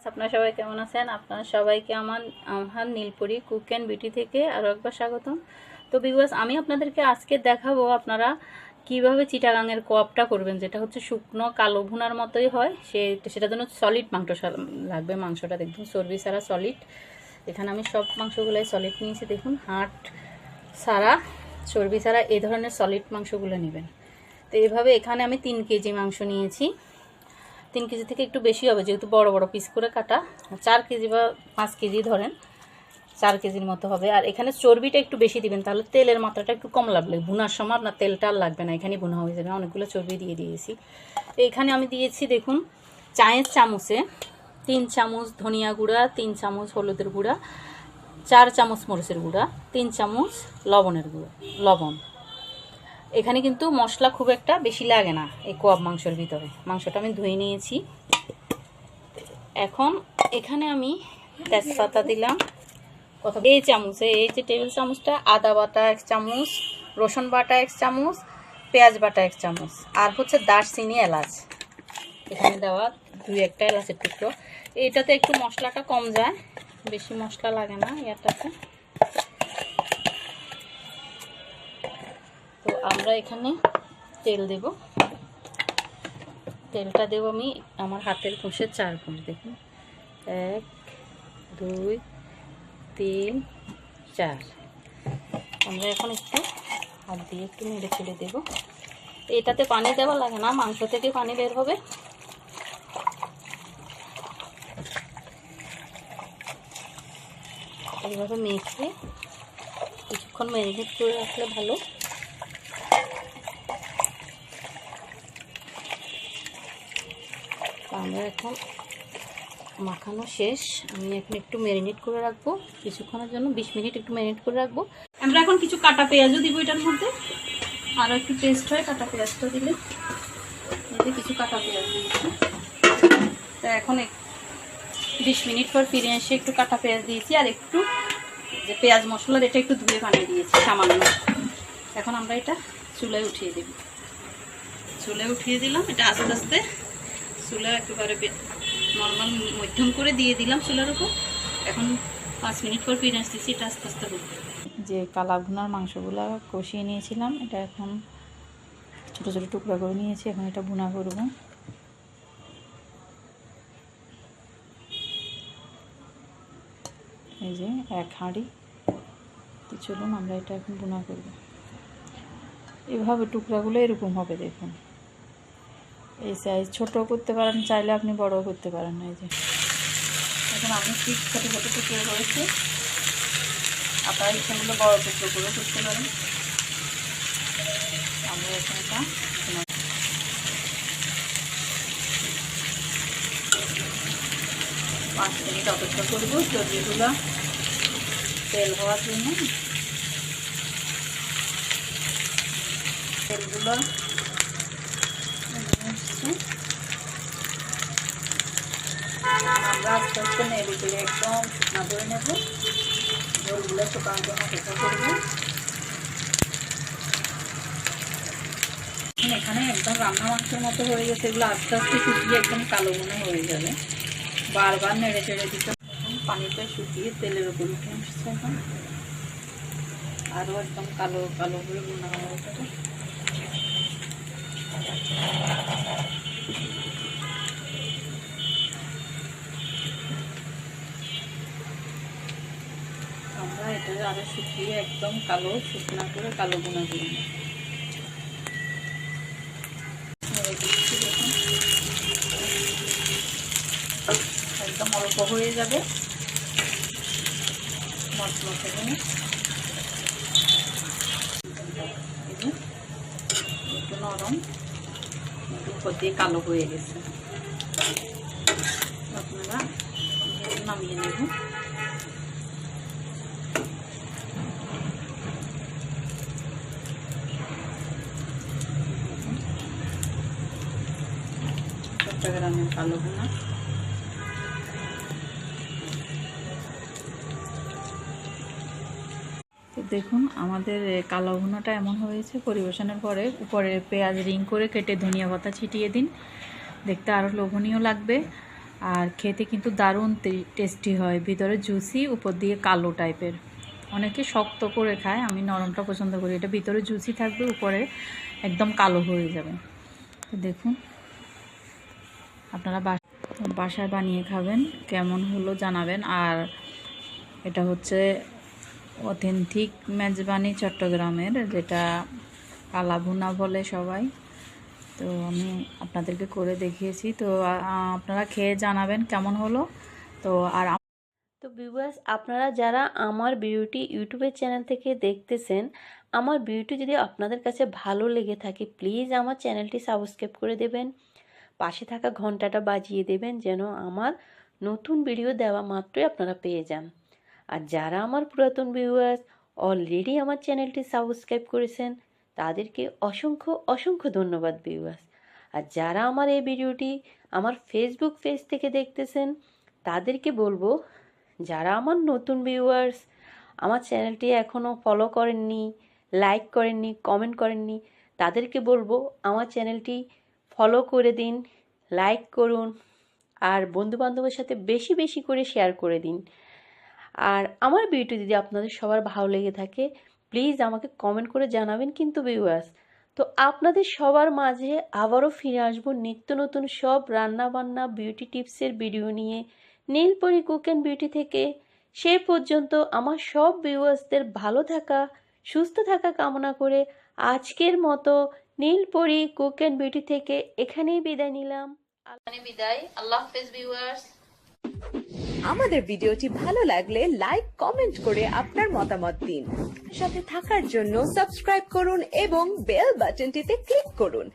আপনারা সবাই কেমন আছেন? আপনারা সবাইকে আমার নীলপরি কুক অ্যান্ড বিউটি থেকে আরও একবার স্বাগতম। তো ভিউয়ার্স, আমি আপনাদেরকে আজকে দেখাবো আপনারা কিভাবে চিটাগাংয়ের কোয়াবটা করবেন, যেটা হচ্ছে শুকনো কালো ভুনার মতোই হয়। সেটার জন্য সলিড মাংস লাগবে। মাংসটা দেখুন চর্বি ছাড়া সলিড। এখানে আমি সব মাংসগুলোই সলিড নিয়েছি। দেখুন, হাড় ছাড়া, চর্বি ছাড়া এই ধরনের সলিড মাংসগুলো নেবেন। তো এইভাবে এখানে আমি 3 কেজি মাংস নিয়েছি। 3 কেজি থেকে একটু বেশি হবে, যেহেতু বড় বড় পিস করে কাটা। 4 কেজি বা 5 কেজি ধরেন, 4 কেজির মতো হবে। আর এখানে চর্বিটা একটু বেশি দিবেন, তাহলে তেলের মাত্রাটা একটু কম লাগবে। ভুনার সময় আপনার তেলটা আর লাগবে না, এখানেই ভুনা হয়ে যাবে। অনেকগুলো চর্বি দিয়ে দিয়েছি। এখানে আমি দিয়েছি দেখুন, চায়ের চামচে 3 চামচ ধনিয়া গুঁড়া, 3 চামচ হলুদের গুঁড়া, 4 চামচ মরিচের গুঁড়া, 3 চামচ লবণ। এখানে কিন্তু মশলা খুব একটা বেশি লাগে না এই কোয়াব মাংসের ভিতরে। মাংসটা আমি ধুয়ে নিয়েছি। এখন এখানে আমি তেজপাতা দিলাম এই চামচে, এই যে টেবিল চামচটা, আদা বাটা 1 চামচ, রসুন বাটা 1 চামচ, পেঁয়াজ বাটা 1 চামচ, আর হচ্ছে দারচিনি, এলাচ এখানে দেওয়া 2-1টা এলাচের টুকরো। এইটাতে একটু মশলাটা কম যায়, বেশি মশলা লাগে না এটাতে। তো আমরা এখানে তেল দেব। তেলটা দেব আমি আমার হাতের ঘষে 4 ঘুষ। দেখুন, 1 2 3 4। আমরা এখন একটু হাত দিয়ে একটু নেড়ে ছেড়ে দেবো। এটাতে পানি দেওয়া লাগে না, মাংস থেকে পানি বের হবে। এইভাবে মেখে কিছুক্ষণ ম্যারিনেট করে রাখলে ভালো। আমরা এখন মাখানো শেষ। আমি এখন একটু ম্যারিনেট করে রাখবো কিছুক্ষণের জন্য, 20 মিনিট একটু ম্যারিনেট করে রাখবো। আমরা এখন কিছু কাটা পেঁয়াজও দিব এটার মধ্যে, আরও একটু টেস্ট হয় কাটা পেঁয়াজটা দিলে। কিছু কাটা পেঁয়াজ দিয়েছি। তো এখন 20 মিনিট পর ফিরে এসে একটু কাটা পেঁয়াজ দিয়েছি, আর একটু যে পেঁয়াজ মশলার এটা একটু ধুয়ে বানিয়ে দিয়েছি সামান্য। এখন আমরা এটা চুলায় উঠিয়ে দেব। চুলায় উঠিয়ে দিলাম। এটা আস্তে আস্তে চুলা একেবারে নর্মাল মধ্যম করে দিয়ে দিলাম চুলার উপর। এখন 5 মিনিট পর ফিরে আসতেছি। এটা আস্তে আস্তে হবে। যে কালা ভুনার মাংসগুলো কষিয়ে নিয়েছিলাম, এটা এখন ছোটো ছোটো টুকরা করে নিয়েছি। এখন এটা ভুনা করব। এই যে 1 হাঁড়ি। তো চলুন আমরা এটা এখন ভুনা করব। এভাবে টুকরাগুলো এরকম হবে। দেখুন, এই সাইজ ছোটো করতে পারেন, চাইলে আপনি বড়ও করতে পারেন। এই যে এখন আমি ঠিক ছোটো ছোটো টুকরো করেছি, আপনারা ইচ্ছাগুলো বড় টুকরো করে করতে পারেন। আমরা এখন এটা 5 মিনিট অপেক্ষা করব চর্বিগুলো তেল হওয়ার জন্য। তেলগুলো আমরা আস্তে আস্তে নেড়ে চেড়ে একদম শুকনা করে নেব। ঝোলগুলো শুকানোর জন্য অপেক্ষা করবো। এখানে একদম রান্না মাংসের মতো হয়ে গেছে। এগুলো আস্তে আস্তে শুকিয়ে একদম কালো মনে হয়ে যাবে। বারবার নেড়ে চেড়ে দিতে। পানিটা শুকিয়ে তেলের উপর উঠে আসছে। এখন আরও একদম কালো কালো করে ভুনা হয়ে যাবে। আমরা এটা আরো শুকিয়ে একদম কালো শুকনা করে কালো ভুনা করে নেব। একদম অল্প হয়ে যাবে মশলা থেকে। একটু নরম, উপর দিয়ে কালো হয়ে গেছে। আপনারা নামিয়ে নেব। চট্টগ্রামের কালো ভুনা। দেখুন আমাদের কালো ভুনাটা এমন হয়েছে। পরিবেশনের পরে উপরে পেঁয়াজ রিং করে কেটে ধনিয়া পাতা ছিটিয়ে দিন, দেখতে আরও লোভনীয় লাগবে। আর খেতে কিন্তু দারুণ টেস্টি হয়, ভিতরে জুসি, উপর দিয়ে কালো টাইপের। অনেকে শক্ত করে খায়, আমি নরমটা পছন্দ করি। এটা ভিতরে জুসি থাকবে, উপরে একদম কালো হয়ে যাবে। তো দেখুন আপনারা বাসায় বানিয়ে খাবেন, কেমন হলো জানাবেন। আর এটা হচ্ছে অথেন্টিক মেজবানি চট্টগ্রামের, যেটা কালা ভুনা বলে সবাই। তো আমি আপনাদেরকে করে দেখিয়েছি। তো আপনারা খেয়ে জানাবেন কেমন হলো। তো ভিউয়ার্স, আপনারা যারা আমার বিউটি ইউটিউবের চ্যানেল থেকে দেখতেছেন, আমার বিউটি যদি আপনাদের কাছে ভালো লেগে থাকে, প্লিজ আমার চ্যানেলটি সাবস্ক্রাইব করে দেবেন, পাশে থাকা ঘন্টাটা বাজিয়ে দেবেন, যেন আমার নতুন ভিডিও দেওয়া মাত্রই আপনারা পেয়ে যান। আর যারা আমার পুরাতন ভিউয়ার্স অলরেডি আমার চ্যানেলটি সাবস্ক্রাইব করেছেন, তাদেরকে অসংখ্য অসংখ্য ধন্যবাদ ভিউয়ার্স। আর যারা আমার এই ভিডিওটি আমার ফেসবুক পেজ থেকে দেখতেছেন, তাদেরকে বলবো, যারা আমার নতুন ভিউয়ার্স আমার চ্যানেলটি এখনও ফলো করেননি, লাইক করেননি, কমেন্ট করেননি, তাদেরকে বলবো আমার চ্যানেলটি ফলো করে দিন, লাইক করুন, আর বন্ধুবান্ধবের সাথে বেশি বেশি করে শেয়ার করে দিন। আর আমার ভিডিও যদি আপনাদের সবার ভালো লেগে থাকে, প্লিজ আমাকে কমেন্ট করে জানাবেন কিন্তু ভিউয়ার্স। তো আপনাদের সবার মাঝে আবারও ফিরে আসবো নিত্য নতুন সব রান্নাবান্না বিউটি টিপসের ভিডিও নিয়ে, নীলপরি কুক অ্যান্ড বিউটি থেকে। সে পর্যন্ত আমার সব ভিউয়ার্সদের ভালো থাকা, সুস্থ থাকা কামনা করে আজকের মতো নীলপরি কুক অ্যান্ড বিউটি থেকে এখানেই বিদায় নিলাম। আল্লাহ হাফেজ ভিউয়ার্স। আমাদের ভিডিওটি ভালো লাগলে লাইক, কমেন্ট করে আপনার মতামত দিন। সাথে থাকার জন্য সাবস্ক্রাইব করুন এবং বেল বাটনটিতে ক্লিক করুন।